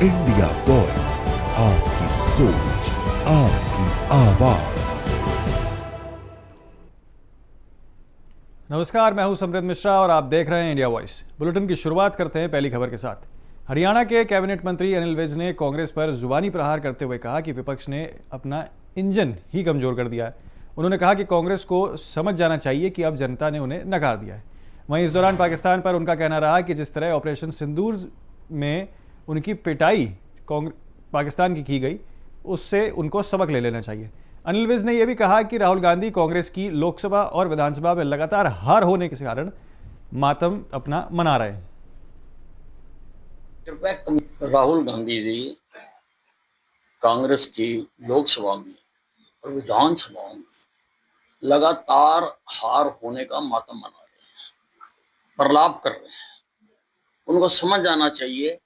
India voice, आपकी सोच, आपकी आवाज। नमस्कार, मैं हूं समृद्ध मिश्रा और आप देख रहे हैं इंडिया वॉइस। बुलेटिन की शुरुआत करते हैं पहली खबर के साथ। हरियाणा के कैबिनेट मंत्री अनिल विज ने कांग्रेस पर जुबानी प्रहार करते हुए कहा कि विपक्ष ने अपना इंजन ही कमजोर कर दिया है। उन्होंने कहा कि कांग्रेस को समझ जाना चाहिए कि अब जनता ने उन्हें नकार दिया है। वहीं इस दौरान पाकिस्तान पर उनका कहना रहा कि जिस तरह ऑपरेशन सिंदूर में उनकी पिटाई पाकिस्तान की गई, उससे उनको सबक ले लेना चाहिए। अनिल विज ने यह भी कहा कि राहुल गांधी कांग्रेस की लोकसभा और विधानसभा में लगातार हार होने के कारण मातम अपना मना रहे हैं। कृपया राहुल गांधी जी कांग्रेस की लोकसभा में और विधानसभाओं में लगातार हार होने का मातम मना रहे हैं, प्रलाप कर रहे हैं। उनको समझ आना चाहिए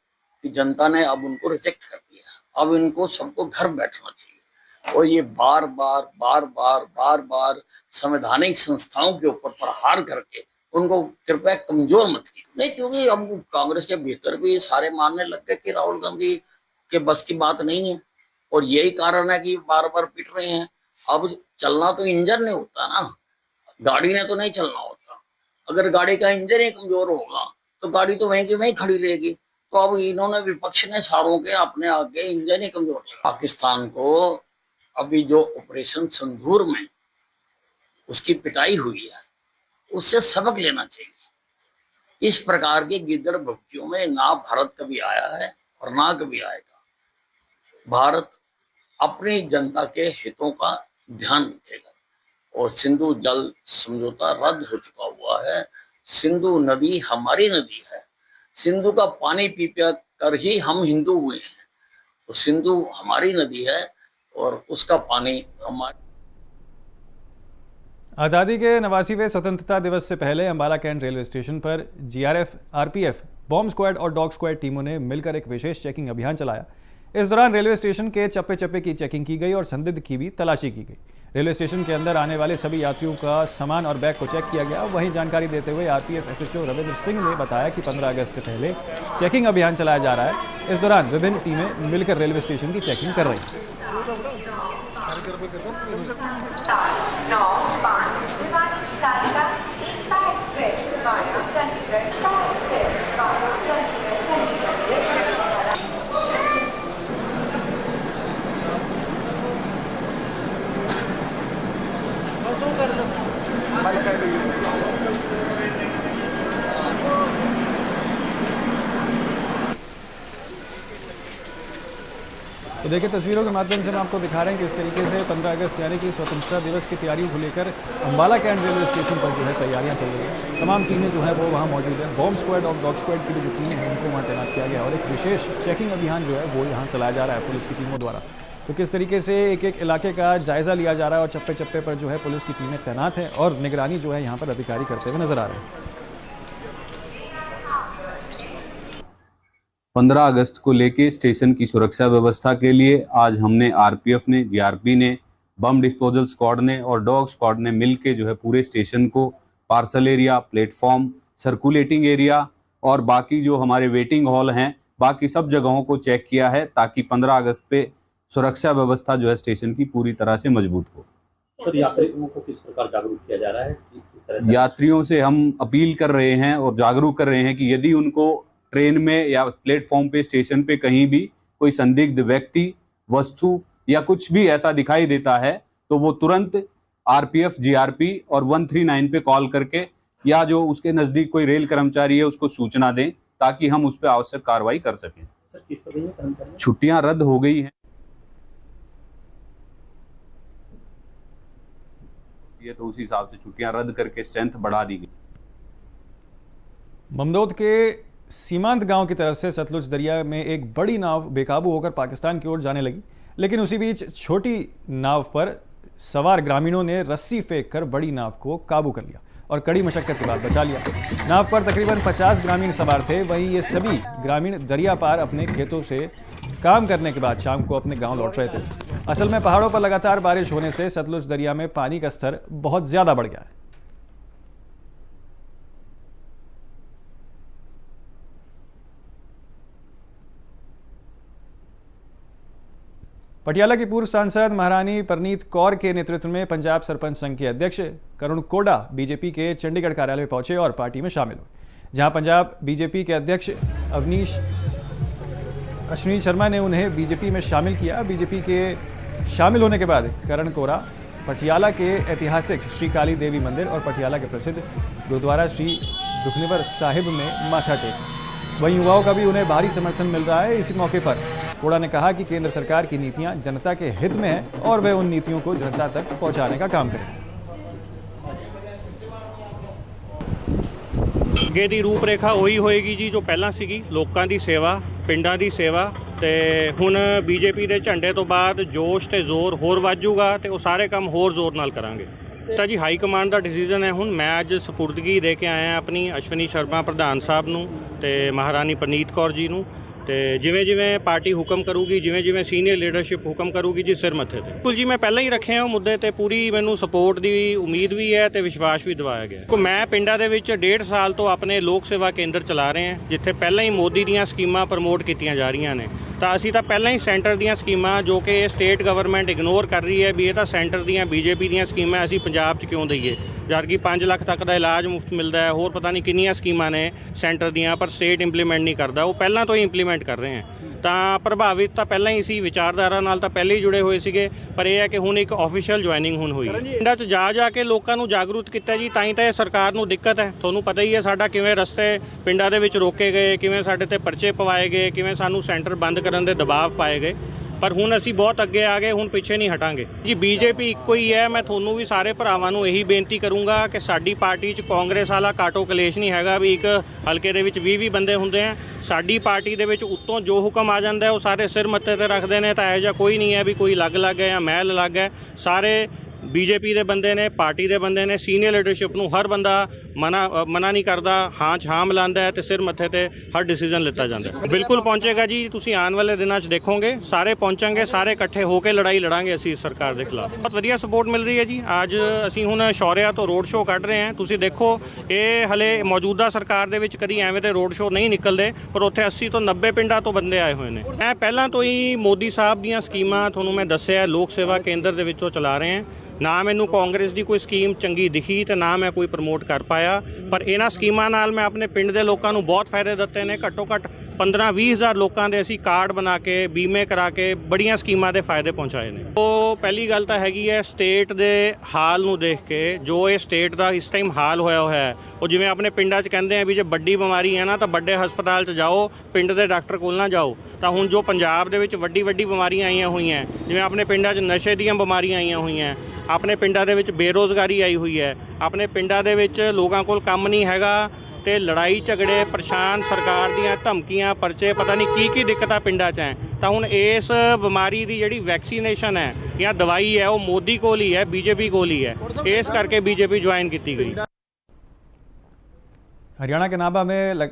कि जनता ने अब उनको रिजेक्ट कर दिया, अब इनको सबको घर बैठना चाहिए। और ये बार बार संवैधानिक संस्थाओं के ऊपर प्रहार करके उनको कृपया कमजोर मत कीजिए। नहीं, क्योंकि अब कांग्रेस के भीतर भी सारे मानने लग गए कि राहुल गांधी के बस की बात नहीं है, और यही कारण है कि बार बार पिट रहे हैं। अब चलना तो इंजन नहीं होता ना, गाड़ी ने तो नहीं चलना होता। अगर गाड़ी का इंजन ही कमजोर होगा तो गाड़ी तो वहीं की वहीं खड़ी रहेगी। तो अब इन्होंने, विपक्ष ने सारों के अपने आगे इंजन ही कमजोर किया। पाकिस्तान को अभी जो ऑपरेशन सिंदूर में उसकी पिटाई हुई है, उससे सबक लेना चाहिए। इस प्रकार की गिद्दड़ भक्तियों में ना भारत कभी आया है और ना कभी आएगा। भारत अपनी जनता के हितों का ध्यान रखेगा और सिंधु जल समझौता रद्द हो चुका हुआ है। सिंधु नदी हमारी नदी है। सिंधु का पानी पी कर ही हम हिंदू हुए हैं। तो सिंधु हमारी नदी है और उसका पानी हमारे। आज़ादी के 89वें स्वतंत्रता दिवस से पहले अंबाला कैंट रेलवे स्टेशन पर जीआरएफ, आरपीएफ, बॉम्ब स्क्वाड और डॉग स्क्वाड टीमों ने मिलकर एक विशेष चेकिंग अभियान चलाया। इस दौरान रेलवे स्टेशन के चप्पे चप्पे की चेकिंग की गई और संदिग्ध की भी तलाशी की गई। रेलवे स्टेशन के अंदर आने वाले सभी यात्रियों का सामान और बैग को चेक किया गया। वहीं जानकारी देते हुए आरपीएफ एसएचओ रविंद्र सिंह ने बताया कि 15 अगस्त से पहले चेकिंग अभियान चलाया जा रहा है। इस दौरान विभिन्न टीमें मिलकर रेलवे स्टेशन की चेकिंग कर रही हैं। तो देखिए, तस्वीरों के माध्यम से हम आपको दिखा रहे हैं कि इस तरीके से 15 अगस्त यानी कि स्वतंत्रता दिवस की तैयारियों को लेकर अंबाला कैंट रेलवे स्टेशन पर जो है तैयारियां चल रही हैं। तमाम टीमें जो है वो वहां मौजूद है। बॉम्ब स्क्वाड और डॉग स्क्वाड की भी जो टीमें हैं उनको वहां तैनात किया गया और एक विशेष चेकिंग अभियान जो है वो यहाँ चलाया जा रहा है पुलिस की टीमों द्वारा। तो किस तरीके से एक एक इलाके का जायजा लिया जा रहा है और चप्पे चप्पे पर जो है पुलिस की टीमें तैनात हैं और निगरानी जो है यहाँ पर अधिकारी करते हुए नजर आ रहे हैं। 15 अगस्त को लेके स्टेशन की सुरक्षा व्यवस्था के लिए आज हमने आरपीएफ ने, जीआरपी ने, बम डिस्पोजल स्क्वाड ने और डॉग स्क्वाड ने मिलके जो है पूरे स्टेशन को parcel area, platform, circulating area और बाकी जो हमारे वेटिंग हॉल हैं, बाकी सब जगहों को चेक किया है ताकि 15 अगस्त पे सुरक्षा व्यवस्था जो है स्टेशन की पूरी तरह से मजबूत हो। सर, यात्रियों को किस प्रकार जागरूक किया जा रहा है? किस तरह से? यात्रियों से हम अपील कर रहे हैं और जागरूक कर रहे हैं कि यदि उनको ट्रेन में या प्लेटफॉर्म पे, स्टेशन पे कहीं भी कोई संदिग्ध व्यक्ति, वस्तु या कुछ भी ऐसा दिखाई देता है तो वो तुरंत आरपीएफ, जीआरपी और 139 पे कॉल करके या जो उसके नजदीक कोई रेल कर्मचारी है उसको सूचना दें ताकि हम उस पर आवश्यक कार्रवाई कर सकें। सर, किस तरह के कर्मचारी? छुट्टियां रद्द हो गई हैं, ये तो उसी हिसाब से छुट्टियां रद्द करके स्ट्रेंथ बढ़ा दी गई। ममदोद के सीमांत गांव की तरफ से सतलुज दरिया में एक बड़ी नाव बेकाबू होकर पाकिस्तान की ओर जाने लगी, लेकिन उसी बीच छोटी नाव पर सवार ग्रामीणों ने रस्सी फेंक कर बड़ी नाव को काबू कर लिया और कड़ी मशक्कत के बाद बचा लिया। नाव पर तकरीबन 50 ग्रामीण सवार थे। वहीं ये सभी ग्रामीण दरिया पार अपने खेतों से काम करने के बाद शाम को अपने गांव लौट रहे थे। असल में पहाड़ों पर लगातार बारिश होने से सतलुज दरिया में पानी का स्तर बहुत ज्यादा बढ़ गया है। पटियाला की पूर्व सांसद महारानी परनीत कौर के नेतृत्व में पंजाब सरपंच संघ के अध्यक्ष करुण कोडा बीजेपी के चंडीगढ़ कार्यालय पहुंचे और पार्टी में शामिल हुए, जहां पंजाब बीजेपी के अध्यक्ष अश्विनी शर्मा ने उन्हें बीजेपी में शामिल किया। बीजेपी के शामिल होने के बाद करण कोरा पटियाला के ऐतिहासिक श्री काली देवी मंदिर और पटियाला के प्रसिद्ध गुरुद्वारा श्री दुखनिवर साहिब में माथा टेका। वहीं युवाओं का भी उन्हें भारी समर्थन मिल रहा है। इसी मौके पर कोड़ा ने कहा कि केंद्र सरकार की नीतियां जनता के हित में है और वे उन नीतियों को जनता तक पहुंचाने का काम करेंगे। ਅੱਗੇ ਦੀ ਰੂਪਰੇਖਾ ਉਹੀ ਹੋਏਗੀ ਜੀ ਜੋ ਪਹਿਲਾਂ ਸੀਗੀ, ਲੋਕਾਂ ਦੀ ਸੇਵਾ, ਪਿੰਡਾਂ ਦੀ ਸੇਵਾ। ਤੇ ਹੁਣ ਬੀਜੇਪੀ ਦੇ ਝੰਡੇ ਤੋਂ ਬਾਅਦ ਜੋਸ਼ ਤੇ ਜ਼ੋਰ ਹੋਰ ਵੱਧ ਜਾਊਗਾ ਤੇ ਉਹ ਸਾਰੇ ਕੰਮ ਹੋਰ ਜ਼ੋਰ ਨਾਲ ਕਰਾਂਗੇ। ਤਾਂ ਜੀ ਹਾਈ ਕਮਾਂਡ ਦਾ ਡਿਸੀਜਨ ਹੈ। ਹੁਣ ਮੈਂ ਅੱਜ ਸਪੁਰਦਗੀ ਦੇ ਕੇ ਆਇਆ ਆਪਣੀ ਅਸ਼ਵਨੀ ਸ਼ਰਮਾ ਪ੍ਰਧਾਨ ਸਾਹਿਬ ਨੂੰ ਤੇ ਮਹਾਰਾਣੀ ਪਰਨੀਤ ਕੌਰ ਜੀ ਨੂੰ। ਤੇ ਜਿਵੇਂ ਜਿਵੇਂ ਪਾਰਟੀ ਹੁਕਮ ਕਰੂਗੀ, ਜਿਵੇਂ ਜਿਵੇਂ ਸੀਨੀਅਰ ਲੀਡਰਸ਼ਿਪ ਹੁਕਮ ਕਰੂਗੀ ਜੀ, ਸਿਰ ਮੱਥੇ ਤੇ। ਬਿਲਕੁਲ ਜੀ, ਮੈਂ ਪਹਿਲਾਂ ਹੀ ਰੱਖੇ ਆ ਉਹ ਮੁੱਦੇ ਤੇ ਪੂਰੀ ਮੈਨੂੰ ਸਪੋਰਟ ਦੀ ਉਮੀਦ ਵੀ ਹੈ ਤੇ ਵਿਸ਼ਵਾਸ ਵੀ ਦਿਵਾਇਆ ਗਿਆ। ਮੈਂ ਪਿੰਡਾਂ ਦੇ ਵਿੱਚ 1.5 ਸਾਲ ਤੋਂ ਆਪਣੇ ਲੋਕ ਸੇਵਾ ਕੇਂਦਰ ਚਲਾ ਰਹੇ ਹਾਂ, ਜਿੱਥੇ ਪਹਿਲਾਂ ਹੀ ਮੋਦੀ ਦੀਆਂ ਸਕੀਮਾਂ ਪ੍ਰਮੋਟ ਕੀਤੀਆਂ ਜਾ ਰਹੀਆਂ ਨੇ। ਤਾਂ ਅਸੀਂ ਤਾਂ ਪਹਿਲਾਂ ਹੀ ਸੈਂਟਰ ਦੀਆਂ ਸਕੀਮਾਂ ਜੋ ਕਿ ਸਟੇਟ ਗਵਰਨਮੈਂਟ ਇਗਨੋਰ ਕਰ ਰਹੀ ਹੈ ਵੀ ਇਹ ਤਾਂ ਸੈਂਟਰ ਦੀਆਂ ਬੀਜੇਪੀ ਦੀਆਂ ਸਕੀਮਾਂ, ਅਸੀਂ ਪੰਜਾਬ 'ਚ ਕਿਉਂ ਦਈਏ, ਜਦ ਕਿ 5 ਲੱਖ ਤੱਕ ਦਾ ਇਲਾਜ ਮੁਫਤ ਮਿਲਦਾ ਹੈ, ਹੋਰ ਪਤਾ ਨਹੀਂ ਕਿੰਨੀਆਂ ਸਕੀਮਾਂ ਨੇ ਸੈਂਟਰ ਦੀਆਂ, ਪਰ ਸਟੇਟ ਇੰਪਲੀਮੈਂਟ ਨਹੀਂ ਕਰਦਾ। ਉਹ ਪਹਿਲਾਂ ਤੋਂ ਹੀ ਇੰਪਲੀਮੈਂਟ ਕਰ ਰਹੇ ਹਾਂ। ਤਾਂ ਪ੍ਰਭਾਵਿਤ ਤਾਂ ਪਹਿਲਾਂ ਹੀ ਸੀ, ਵਿਚਾਰਧਾਰਾ ਨਾਲ ਤਾਂ ਪਹਿਲੇ ਹੀ ਜੁੜੇ ਹੋਏ ਸੀਗੇ, ਪਰ ਇਹ ਹੈ ਕਿ ਹੁਣ ਇੱਕ ਆਫੀਸ਼ੀਅਲ ਜੁਆਇਨਿੰਗ ਹੁਣ ਹੋਈ। ਪਿੰਡਾਂ 'ਚ ਜਾ ਕੇ ਲੋਕਾਂ ਨੂੰ ਜਾਗਰੂਕ ਕੀਤਾ ਜੀ, ਤਾਂ ਹੀ ਤਾਂ ਇਹ ਸਰਕਾਰ ਨੂੰ ਦਿੱਕਤ ਹੈ। ਤੁਹਾਨੂੰ ਪਤਾ ਹੀ ਹੈ ਸਾਡਾ ਕਿਵੇਂ ਰਸਤੇ ਪਿੰਡਾਂ ਦੇ ਵਿੱਚ ਰੋਕੇ ਗਏ, ਕਿਵੇਂ ਸਾਡੇ ਤੇ ਪਰਚੇ ਪਵਾਏ ਗਏ, ਕਿਵੇਂ ਸਾਨੂੰ ਸੈਂਟਰ ਬੰਦ ਕਰਨ ਦੇ ਦਬਾਅ ਪਾਏ ਗਏ। ਪਰ ਹੁਣ ਅਸੀਂ ਬਹੁਤ ਅੱਗੇ ਆ ਗਏ, ਹੁਣ ਪਿੱਛੇ ਨਹੀਂ ਹਟਾਂਗੇ ਜੀ। ਬੀਜੇਪੀ ਇੱਕੋ ਹੀ ਹੈ। ਮੈਂ ਤੁਹਾਨੂੰ ਵੀ ਸਾਰੇ ਭਰਾਵਾਂ ਨੂੰ ਇਹੀ ਬੇਨਤੀ ਕਰੂੰਗਾ ਕਿ ਸਾਡੀ ਪਾਰਟੀ 'ਚ ਕਾਂਗਰਸ ਵਾਲਾ ਕਾਟੋ ਕਲੇਸ਼ ਨਹੀਂ ਹੈਗਾ ਵੀ ਇੱਕ ਹਲਕੇ ਦੇ ਵਿੱਚ 20-20 ਬੰਦੇ ਹੁੰਦੇ ਆ। ਸਾਡੀ ਪਾਰਟੀ ਦੇ ਵਿੱਚ ਉੱਤੋਂ ਜੋ ਹੁਕਮ ਆ ਜਾਂਦਾ ਉਹ ਸਾਰੇ ਸਿਰ ਮੱਥੇ ਤੇ ਰੱਖਦੇ ਨੇ। ਤਾਂ ਇਹੋ ਜਿਹਾ ਕੋਈ ਨਹੀਂ ਹੈ ਵੀ ਕੋਈ ਅਲੱਗ ਹੈ ਜਾਂ ਮਹਿਲ ਅਲੱਗ ਹੈ। ਸਾਰੇ ਬੀਜੇਪੀ ਦੇ ਬੰਦੇ ਨੇ, ਪਾਰਟੀ ਦੇ ਬੰਦੇ ਨੇ। ਸੀਨੀਅਰ ਲੀਡਰਸ਼ਿਪ ਨੂੰ ਹਰ ਬੰਦਾ ਮਨਾ ਨਹੀਂ ਕਰਦਾ, ਹਾਂ 'ਚ ਹਾਂ ਮਿਲਾਉਂਦਾ ਹੈ ਤੇ ਸਿਰ ਮੱਥੇ ਤੇ ਹਰ ਡਿਸੀਜਨ ਲਿੱਤਾ ਜਾਂਦਾ। ਬਿਲਕੁਲ ਪਹੁੰਚੇਗਾ ਜੀ, ਤੁਸੀਂ ਆਉਣ ਵਾਲੇ ਦਿਨਾਂ 'ਚ ਦੇਖੋਗੇ ਸਾਰੇ ਪਹੁੰਚਾਂਗੇ, ਸਾਰੇ ਇਕੱਠੇ ਹੋ ਕੇ ਲੜਾਈ ਲੜਾਂਗੇ ਅਸੀਂ ਸਰਕਾਰ ਦੇ ਖਿਲਾਫ। ਬਹੁਤ ਵਧੀਆ ਸਪੋਰਟ ਮਿਲ ਰਹੀ ਹੈ ਜੀ। ਅੱਜ ਅਸੀਂ ਹੁਣ ਸ਼ੌਰਿਆ ਤੋਂ ਰੋਡ ਸ਼ੋਅ ਕੱਢ ਰਹੇ ਹਾਂ। ਤੁਸੀਂ ਦੇਖੋ ਇਹ ਹਲੇ ਮੌਜੂਦਾ ਸਰਕਾਰ ਦੇ ਵਿੱਚ ਕਦੀ ਐਵੇਂ ਦੇ ਰੋਡ ਸ਼ੋਅ ਨਹੀਂ ਨਿਕਲਦੇ, ਪਰ ਉੱਥੇ 80 ਤੋਂ 90 ਪਿੰਡਾਂ ਤੋਂ ਬੰਦੇ ਆਏ ਹੋਏ ਨੇ। ਮੈਂ ਪਹਿਲਾਂ ਤੋਂ ਹੀ ਮੋਦੀ ਸਾਹਿਬ ਦੀਆਂ ਸਕੀਮਾਂ ਤੁਹਾਨੂੰ ਮੈਂ ਦੱਸਿਆ ਲੋਕ ਸੇਵਾ ਕੇਂਦਰ ਦੇ ਵਿੱਚੋਂ ਚਲਾ ਰਹੇ ਹਾਂ। ਨਾ ਮੈਨੂੰ ਕਾਂਗਰਸ ਦੀ ਕੋਈ ਸਕੀਮ ਚੰਗੀ ਦਿਖੀ ਤੇ ਨਾ ਮੈਂ ਕੋਈ ਪ੍ਰਮੋਟ ਕਰ ਪਾਇਆ, ਪਰ ਇਹਨਾਂ ਸਕੀਮਾਂ ਨਾਲ ਮੈਂ ਆਪਣੇ ਪਿੰਡ ਦੇ ਲੋਕਾਂ ਨੂੰ ਬਹੁਤ ਫਾਇਦੇ ਦਿੱਤੇ ਨੇ। ਘੱਟੋ ਘੱਟ 15-20 ਹਜ਼ਾਰ ਲੋਕਾਂ ਦੇ ਅਸੀਂ ਕਾਰਡ ਬਣਾ ਕੇ, ਬੀਮੇ ਕਰਾ ਕੇ ਬੜੀਆਂ ਸਕੀਮਾਂ ਦੇ ਫਾਇਦੇ ਪਹੁੰਚਾਏ ਨੇ। ਉਹ ਪਹਿਲੀ ਗੱਲ ਤਾਂ ਹੈਗੀ ਹੈ ਸਟੇਟ ਦੇ ਹਾਲ ਨੂੰ ਦੇਖ ਕੇ, ਜੋ ਇਹ ਸਟੇਟ ਦਾ ਇਸ ਟਾਈਮ ਹਾਲ ਹੋਇਆ ਹੈ। ਉਹ ਜਿਵੇਂ ਆਪਣੇ ਪਿੰਡਾਂ 'ਚ ਕਹਿੰਦੇ ਆ ਵੀ ਜੇ ਵੱਡੀ ਬਿਮਾਰੀ ਹੈ ਨਾ ਤਾਂ ਵੱਡੇ ਹਸਪਤਾਲ 'ਚ ਜਾਓ, ਪਿੰਡ ਦੇ ਡਾਕਟਰ ਕੋਲ ਨਾ ਜਾਓ। ਤਾਂ ਹੁਣ ਜੋ ਪੰਜਾਬ ਦੇ ਵਿੱਚ ਵੱਡੀ ਬਿਮਾਰੀਆਂ ਆਈਆਂ ਹੋਈਆਂ, ਜਿਵੇਂ ਆਪਣੇ ਪਿੰਡਾਂ 'ਚ ਨਸ਼ੇ ਦੀਆਂ ਬਿਮਾਰੀਆਂ ਆਈਆਂ ਹੋਈਆਂ, ਆਪਣੇ ਪਿੰਡਾਂ ਦੇ ਵਿੱਚ ਬੇਰੁਜ਼ਗਾਰੀ ਆਈ ਹੋਈ ਹੈ, ਆਪਣੇ ਪਿੰਡਾਂ ਦੇ ਵਿੱਚ ਲੋਕਾਂ ਕੋਲ ਕੰਮ ਨਹੀਂ ਹੈਗਾ ਤੇ ਲੜਾਈ ਝਗੜੇ, ਪਰੇਸ਼ਾਨ, ਸਰਕਾਰ ਦੀਆਂ ਧਮਕੀਆਂ, ਪਰਚੇ, ਪਤਾ ਨਹੀਂ ਕੀ ਦਿੱਕਤਾਂ ਪਿੰਡਾਂ 'ਚ ਹੈ। ਤਾਂ ਹੁਣ ਇਸ ਬਿਮਾਰੀ ਦੀ ਜਿਹੜੀ ਵੈਕਸੀਨੇਸ਼ਨ ਹੈ ਜਾਂ ਦਵਾਈ ਹੈ ਉਹ ਮੋਦੀ ਕੋਲ ਹੀ ਹੈ, ਬੀਜੇਪੀ ਕੋਲ ही है। ਇਸ ਕਰਕੇ बीजेपी ज्वाइन की गई। हरियाणा के नाभा में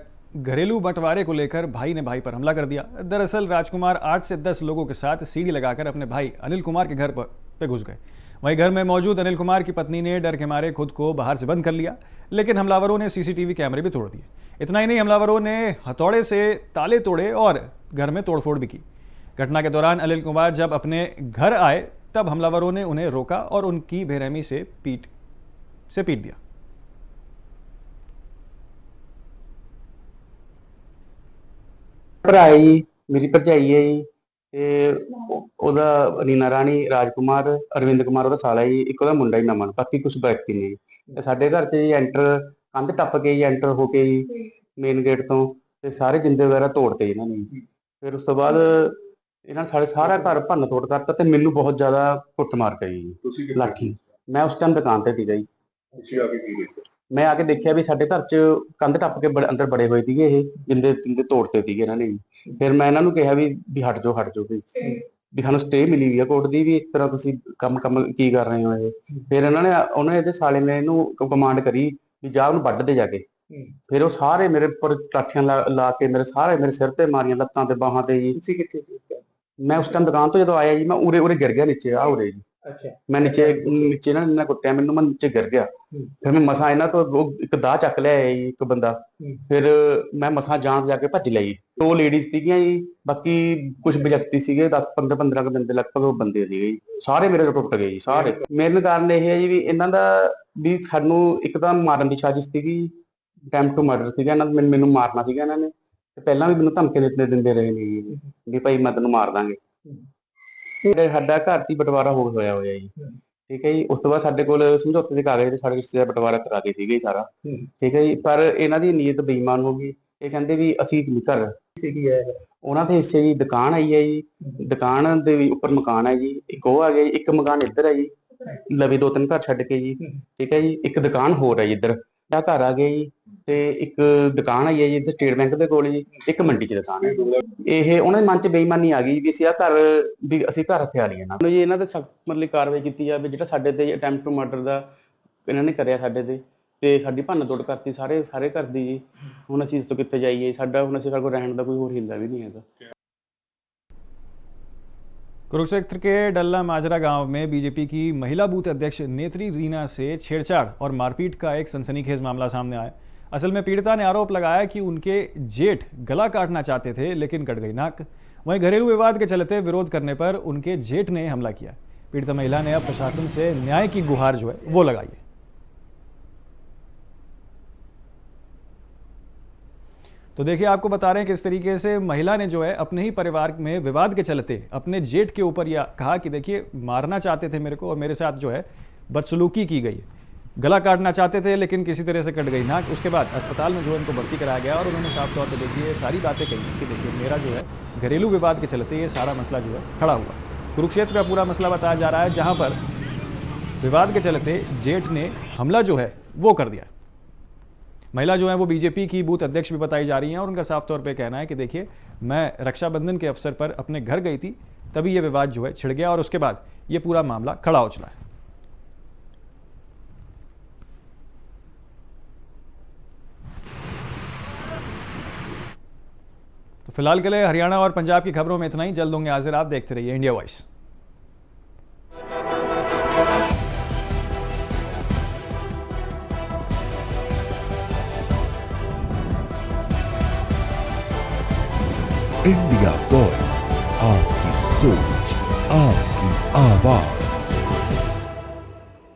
घरेलू बंटवारे को लेकर भाई ने भाई पर हमला कर दिया। दरअसल राजकुमार 8 से 10 लोगों के साथ सीढ़ी लगाकर अपने भाई अनिल कुमार के घर पे घुस गए। वहीं घर में मौजूद अनिल कुमार की पत्नी ने डर के मारे खुद को बाहर से बंद कर लिया, लेकिन हमलावरों ने सीसीटीवी कैमरे भी तोड़ दिए। इतना ही नहीं, हमलावरों ने हथौड़े से ताले तोड़े और घर में तोड़फोड़ भी की। घटना के दौरान अनिल कुमार जब अपने घर आए तब हमलावरों ने उन्हें रोका और उनकी बेरहमी से पीट दिया। ਭਰਾ ਜੀ, ਮੇਰੀ ਭਰਜਾਈ ਹੈ ਜੀ ਤੇ ਉਹਦਾ ਰੀਨਾ ਰਾਣੀ, ਰਾਜਕੁਮਾਰ, ਅਰਵਿੰਦ ਕੁਮਾਰ ਉਹਦਾ ਸਾਲਾ ਜੀ, ਇੱਕ ਉਹਦਾ ਮੁੰਡਾ ਹੀ ਨਮਨ, ਬਾਕੀ ਕੁਝ ਵਿਅਕਤੀ ਨੇ ਤੇ ਸਾਡੇ ਘਰ 'ਚ ਜੀ ਕੰਧ ਟੱਪ ਕੇ ਜੀ ਐਂਟਰ ਹੋ ਕੇ ਜੀ ਮੇਨ ਗੇਟ ਤੋਂ ਤੇ ਸਾਰੇ ਜਿੰਦੇ ਵਗੈਰਾ ਤੋੜਤੇ ਇਹਨਾਂ ਨੇ ਜੀ। ਫਿਰ ਉਸ ਤੋਂ ਬਾਅਦ ਇਹਨਾਂ ਨੇ ਸਾਡੇ ਸਾਰਾ ਘਰ ਭੰਨ ਤੋੜ ਕਰਤਾ ਤੇ ਮੈਨੂੰ ਬਹੁਤ ਜ਼ਿਆਦਾ ਕੁੱਟਮਾਰ ਕਰੀ ਜੀ, ਲਾਠੀ। ਮੈਂ ਉਸ ਟਾਈਮ ਦੁਕਾਨ ਤੇ ਸੀਗਾ ਜੀ। ਮੈਂ ਆ ਕੇ ਦੇਖਿਆ ਵੀ ਸਾਡੇ ਘਰ 'ਚ ਕੰਧ ਟੱਪ ਕੇ ਅੰਦਰ ਬੜੇ ਹੋਏ ਸੀਗੇ, ਇਹ ਜਿੰਦੇ ਤੋੜਤੇ ਸੀਗੇ ਇਹਨਾਂ ਨੇ। ਫਿਰ ਮੈਂ ਇਹਨਾਂ ਨੂੰ ਕਿਹਾ ਵੀ ਹਟ ਜਾਓ ਵੀ ਸਾਨੂੰ ਸਟੇ ਮਿਲੀ ਹੋਈ ਆ ਕੋਰਟ ਦੀ, ਵੀ ਇਸ ਤਰ੍ਹਾਂ ਤੁਸੀਂ ਕੰਮ ਕੀ ਕਰ ਰਹੇ ਹੋ ਇਹ। ਫਿਰ ਉਹਨੇ ਇਹਦੇ ਸਾਲੇ ਨੇ ਇਹਨੂੰ ਕਮਾਂਡ ਕਰੀ ਵੀ ਜਾ ਉਹਨੂੰ ਵੱਢ ਦੇ ਜਾ ਕੇ। ਫਿਰ ਉਹ ਸਾਰੇ ਮੇਰੇ ਉੱਪਰ ਲਾਠੀਆਂ ਲਾ ਕੇ ਮੇਰੇ ਸਿਰ ਤੇ ਮਾਰੀਆਂ, ਲੱਤਾਂ ਤੇ ਬਾਹਾਂ ਤੇ ਜੀ। ਮੈਂ ਉਸ ਟਾਈਮ ਦੁਕਾਨ ਤੋਂ ਜਦੋਂ ਆਇਆ ਜੀ, ਮੈਂ ਉਰੇ ਗਿਰ ਗਿਆ ਨੀਚੇ, ਉਰੇ ਜੀ अच्छा। मैं नीचे ना इन्ना कुੱਟਿਆ ਮੈਨੂੰ, मैं नीचे गिर गया। फिर मैं मसां ਇਹਨਾਂ ਤੋਂ ਇੱਕ ਦਾਅ ਚੱਕ ਲਿਆ ਜੀ ਇੱਕ ਬੰਦਾ। ਫਿਰ ਮੈਂ ਮਸਾਂ ਜਾਨ ਬਚਾ ਕੇ ਭੱਜ ਲਿਆ ਜੀ। 2 ਲੇਡੀਜ਼ ਸੀਗੀਆਂ ਜੀ, ਬਾਕੀ ਕੁਝ ਵਿਅਕਤੀ ਸੀਗੇ 10-15 ਕੁ ਬੰਦੇ ਲਗਭਗ ਉਹ ਬੰਦੇ ਸੀਗੇ ਜੀ। ਸਾਰੇ ਮੇਰੇ ਤੋਂ ਟੁੱਟ ਗਏ ਜੀ ਸਾਰੇ। ਮੇਨ ਕਾਰਨ ਇਹ ਹੈ ਜੀ ਵੀ ਇਹਨਾਂ ਦਾ ਵੀ ਸਾਨੂੰ ਇੱਕਦਮ ਮਾਰਨ ਦੀ ਸਾਜ਼ਿਸ਼ ਸੀਗੀ, ਅਟੈਂਪਟ ਟੂ ਮਰਡਰ ਸੀਗਾ ਇਹਨਾਂ ਦਾ, ਮੈਨੂੰ ਮਾਰਨਾ ਸੀਗਾ ਇਹਨਾਂ ਨੇ। ਤੇ ਪਹਿਲਾਂ ਵੀ ਮੈਨੂੰ ਧਮਕੀਆਂ ਦਿੰਦੇ ਰਹੇ ਨੇ ਜੀ ਵੀ ਭਾਈ ਮੈਂ ਤੈਨੂੰ ਮਾਰ ਦਾਂਗੇ। ਸਾਡਾ ਘਰ ਦੀ ਬਟਵਾਰਾ ਹੋਇਆ ਜੀ, ਠੀਕ ਹੈ ਜੀ। ਉਸ ਤੋਂ ਬਾਅਦ ਸਾਡੇ ਕੋਲ ਸਮਝੌਤੇ ਦੇ ਕਾਗਜ਼ ਤੇ ਸਾਡੇ ਰਿਸ਼ਤੇ ਦਾ ਬਟਵਾਰਾ ਕਰਾ ਕੇ ਸੀਗੇ ਸਾਰਾ, ਠੀਕ ਹੈ ਜੀ। ਪਰ ਇਹਨਾਂ ਦੀ ਨੀਅਤ ਬੇਈਮਾਨ ਹੋ ਗਈ। ਇਹ ਕਹਿੰਦੇ ਵੀ ਅਸੀਂ ਨਹੀਂ ਘਰ ਸੀਗੀ ਹੈ ਉਹਨਾਂ ਦੇ ਹਿੱਸੇ ਜੀ। ਦੁਕਾਨ ਆਈ ਹੈ ਜੀ, ਦੁਕਾਨ ਦੇ ਉੱਪਰ ਮਕਾਨ ਹੈ ਜੀ, ਇੱਕ ਉਹ ਆ ਗਿਆ ਜੀ, ਇੱਕ ਮਕਾਨ ਇੱਧਰ ਹੈ ਜੀ ਲਵੇ 2-3 ਘਰ ਛੱਡ ਕੇ ਜੀ, ਠੀਕ ਹੈ ਜੀ। ਇੱਕ ਦੁਕਾਨ ਹੋਰ ਹੈ ਜੀ ਇੱਧਰ ਦਾ ਘਰ ਆ ਗਿਆ ਜੀ, ਤੇ ਇੱਕ ਦੁਕਾਨ ਆਈ ਹੈ ਜੀ ਇੱਧਰ ਸਟੇਟ ਬੈਂਕ ਦੇ ਕੋਲ ਜੀ, ਇੱਕ ਮੰਡੀ 'ਚ ਦੁਕਾਨ ਹੈ। ਇਹ ਉਹਨਾਂ ਦੇ ਮਨ 'ਚ ਬੇਈਮਾਨੀ ਆ ਗਈ ਵੀ ਅਸੀਂ ਘਰ ਹਥਿਆ ਲਈਏ ਨਾ ਜੀ। ਇਹਨਾਂ ਤੇ ਸਖਤ ਮਤਲਬ ਕਾਰਵਾਈ ਕੀਤੀ ਜਾਵੇ। ਜਿਹੜਾ ਸਾਡੇ ਤੇ ਅਟੈਂਪਟ ਟੂ ਮਰਡਰ ਦਾ ਇਹਨਾਂ ਨੇ ਕਰਿਆ ਸਾਡੇ ਤੇ ਸਾਡੀ ਭੰਨ ਤੋੜ ਕਰਤੀ ਸਾਰੇ ਘਰ ਦੀ ਜੀ। ਹੁਣ ਅਸੀਂ ਦੱਸੋ ਕਿੱਥੇ ਜਾਈਏ? ਸਾਡਾ ਹੁਣ ਅਸੀਂ ਸਾਡੇ ਕੋਲ ਰਹਿਣ ਦਾ ਕੋਈ ਹੋਰ ਹਿੱਲਾ भी नहीं है। कुरुक्षेत्र के डल्ला माजरा गांव में बीजेपी की महिला बूथ अध्यक्ष नेत्री रीना से छेड़छाड़ और मारपीट का एक सनसनीखेज मामला सामने आया। असल में पीड़िता ने आरोप लगाया कि उनके जेठ गला काटना चाहते थे लेकिन कट गई नाक। वहीं घरेलू विवाद के चलते विरोध करने पर उनके जेठ ने हमला किया। पीड़िता महिला ने अब प्रशासन से न्याय की गुहार जो है वो लगाई है। तो देखिए, आपको बता रहे हैं कि इस तरीके से महिला ने जो है अपने ही परिवार में विवाद के चलते अपने जेठ के ऊपर यह कहा कि देखिए मारना चाहते थे मेरे को और मेरे साथ जो है बदसलूकी की गई है। गला काटना चाहते थे लेकिन किसी तरह से कट गई नाक। उसके बाद अस्पताल में जो है इनको भर्ती कराया गया और उन्होंने साफ तौर पर देखिए सारी बातें कही कि देखिए मेरा जो है घरेलू विवाद के चलते ये सारा मसला जो है खड़ा हुआ। कुरुक्षेत्र का पूरा मसला बताया जा रहा है, जहाँ पर विवाद के चलते जेठ ने हमला जो है वो कर दिया। महिला जो है वो बीजेपी की बूथ अध्यक्ष भी बताई जा रही हैं और उनका साफ तौर पे कहना है कि देखिए मैं रक्षाबंधन के अवसर पर अपने घर गई थी, तभी ये विवाद जो है छिड़ गया और उसके बाद ये पूरा मामला खड़ा हो चला है। तो फिलहाल के लिए हरियाणा और पंजाब की खबरों में इतना ही। जल्द होंगे हाजिर, आप देखते रहिए इंडिया वॉइस। इंडिया वॉइस, आपकी सोच, आपकी आवाज।